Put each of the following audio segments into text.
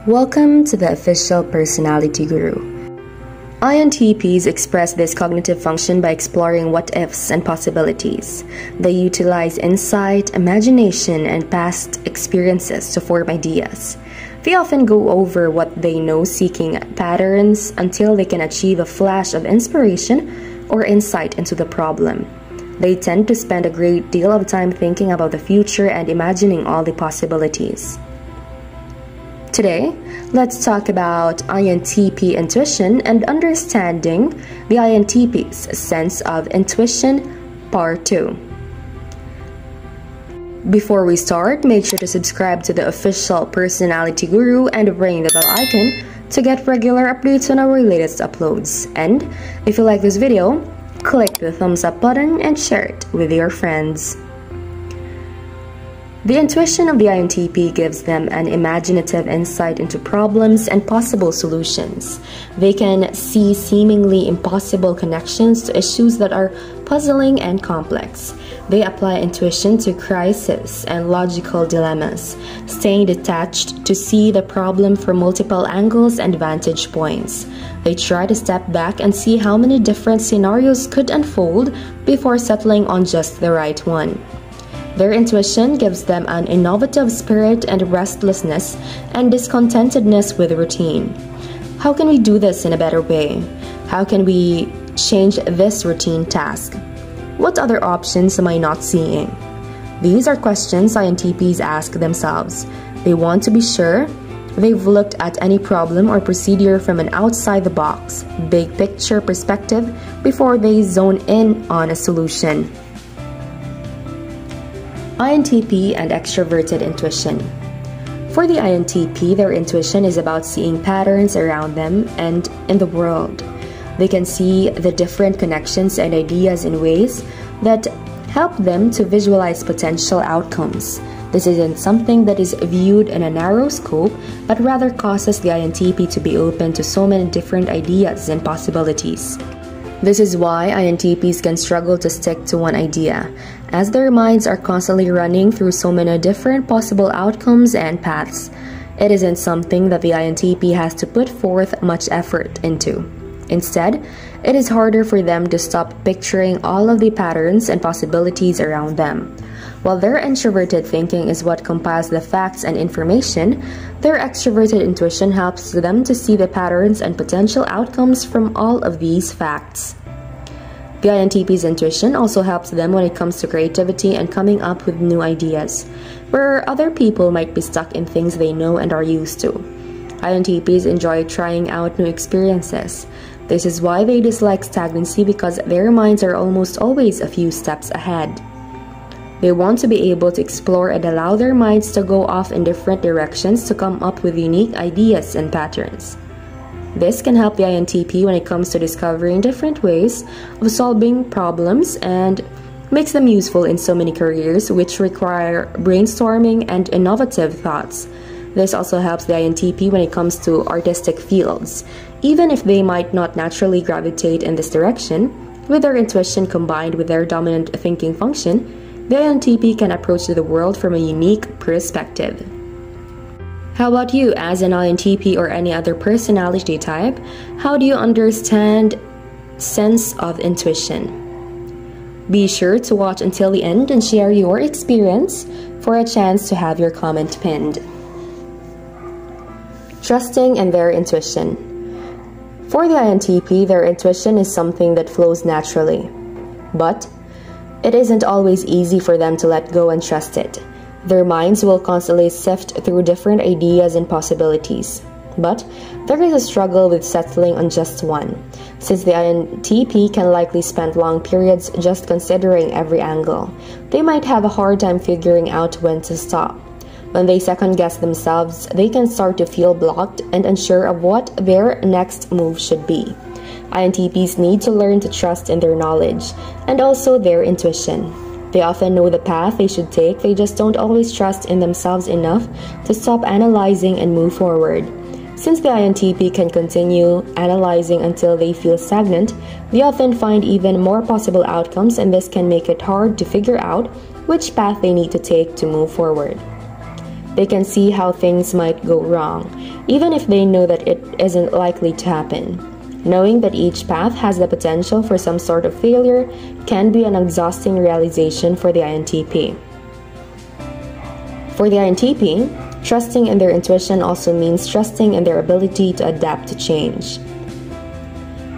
Welcome to the Official Personality Guru. INTPs express this cognitive function by exploring what-ifs and possibilities. They utilize insight, imagination, and past experiences to form ideas. They often go over what they know, seeking patterns until they can achieve a flash of inspiration or insight into the problem. They tend to spend a great deal of time thinking about the future and imagining all the possibilities. Today, let's talk about INTP intuition and understanding the INTP's sense of intuition, Part 2. Before we start, make sure to subscribe to the Official Personality Guru and ring the bell icon to get regular updates on our latest uploads. And if you like this video, click the thumbs up button and share it with your friends. The intuition of the INTP gives them an imaginative insight into problems and possible solutions. They can see seemingly impossible connections to issues that are puzzling and complex. They apply intuition to crises and logical dilemmas, staying detached to see the problem from multiple angles and vantage points. They try to step back and see how many different scenarios could unfold before settling on just the right one. Their intuition gives them an innovative spirit and restlessness and discontentedness with routine. How can we do this in a better way? How can we change this routine task? What other options am I not seeing? These are questions INTPs ask themselves. They want to be sure they've looked at any problem or procedure from an outside-the-box, big picture perspective before they zone in on a solution. INTP and extroverted intuition. For the INTP, their intuition is about seeing patterns around them and in the world. They can see the different connections and ideas in ways that help them to visualize potential outcomes. This isn't something that is viewed in a narrow scope, but rather causes the INTP to be open to so many different ideas and possibilities. This is why INTPs can struggle to stick to one idea, as their minds are constantly running through so many different possible outcomes and paths. It isn't something that the INTP has to put forth much effort into. Instead, it is harder for them to stop picturing all of the patterns and possibilities around them. While their introverted thinking is what compiles the facts and information, their extroverted intuition helps them to see the patterns and potential outcomes from all of these facts. The INTP's intuition also helps them when it comes to creativity and coming up with new ideas, where other people might be stuck in things they know and are used to. INTPs enjoy trying out new experiences. This is why they dislike stagnancy, because their minds are almost always a few steps ahead. They want to be able to explore and allow their minds to go off in different directions to come up with unique ideas and patterns. This can help the INTP when it comes to discovering different ways of solving problems and makes them useful in so many careers which require brainstorming and innovative thoughts. This also helps the INTP when it comes to artistic fields. Even if they might not naturally gravitate in this direction, with their intuition combined with their dominant thinking function, the INTP can approach the world from a unique perspective. How about you as an INTP or any other personality type? How do you understand sense of intuition? Be sure to watch until the end and share your experience for a chance to have your comment pinned. Trusting in their intuition. For the INTP, their intuition is something that flows naturally, but it isn't always easy for them to let go and trust it. Their minds will constantly sift through different ideas and possibilities, but there is a struggle with settling on just one, since the INTP can likely spend long periods just considering every angle. They might have a hard time figuring out when to stop. When they second-guess themselves, they can start to feel blocked and unsure of what their next move should be. INTPs need to learn to trust in their knowledge and also their intuition. They often know the path they should take, they just don't always trust in themselves enough to stop analyzing and move forward. Since the INTP can continue analyzing until they feel stagnant, they often find even more possible outcomes, and this can make it hard to figure out which path they need to take to move forward. They can see how things might go wrong, even if they know that it isn't likely to happen. Knowing that each path has the potential for some sort of failure can be an exhausting realization for the INTP. For the INTP, trusting in their intuition also means trusting in their ability to adapt to change.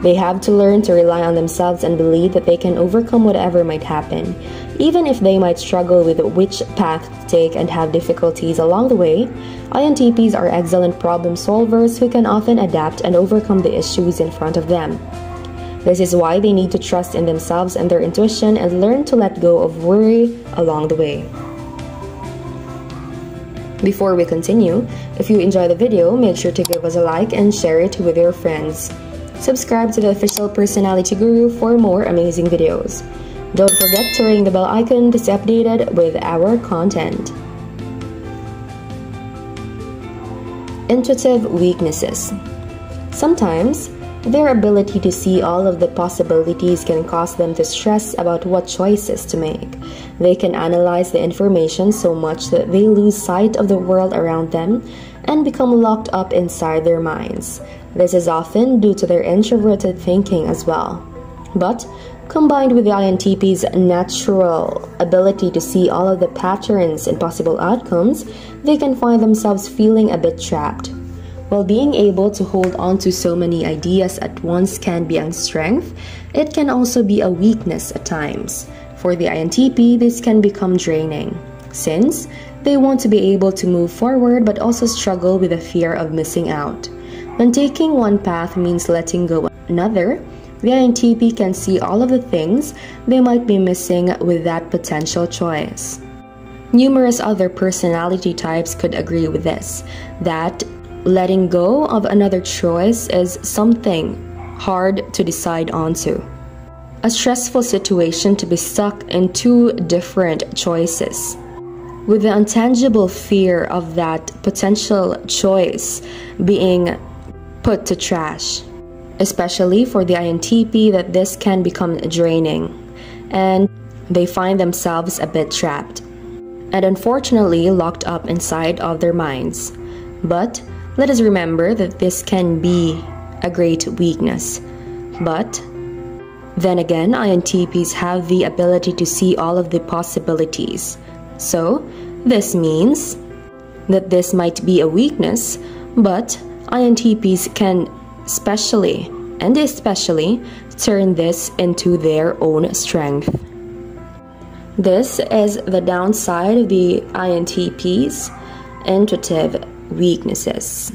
They have to learn to rely on themselves and believe that they can overcome whatever might happen. Even if they might struggle with which path to take and have difficulties along the way, INTPs are excellent problem solvers who can often adapt and overcome the issues in front of them. This is why they need to trust in themselves and their intuition and learn to let go of worry along the way. Before we continue, if you enjoy the video, make sure to give us a like and share it with your friends. Subscribe to the Official Personality Guru for more amazing videos. Don't forget to ring the bell icon to stay updated with our content. Intuitive weaknesses. Sometimes, their ability to see all of the possibilities can cause them to stress about what choices to make. They can analyze the information so much that they lose sight of the world around them and become locked up inside their minds. This is often due to their introverted thinking as well. But, combined with the INTP's natural ability to see all of the patterns and possible outcomes, they can find themselves feeling a bit trapped. While being able to hold on to so many ideas at once can be a strength, it can also be a weakness at times. For the INTP, this can become draining, since they want to be able to move forward but also struggle with the fear of missing out. When taking one path means letting go of another, the INTP can see all of the things they might be missing with that potential choice. Numerous other personality types could agree with this, that letting go of another choice is something hard to decide onto. A stressful situation to be stuck in two different choices, with the intangible fear of that potential choice being put to trash. Especially for the INTP, that this can become draining and they find themselves a bit trapped and unfortunately locked up inside of their minds. But let us remember that this can be a great weakness. But then again, INTPs have the ability to see all of the possibilities. So this means that this might be a weakness, but INTPs can especially turn this into their own strength. This is the downside of the INTP's intuitive weaknesses.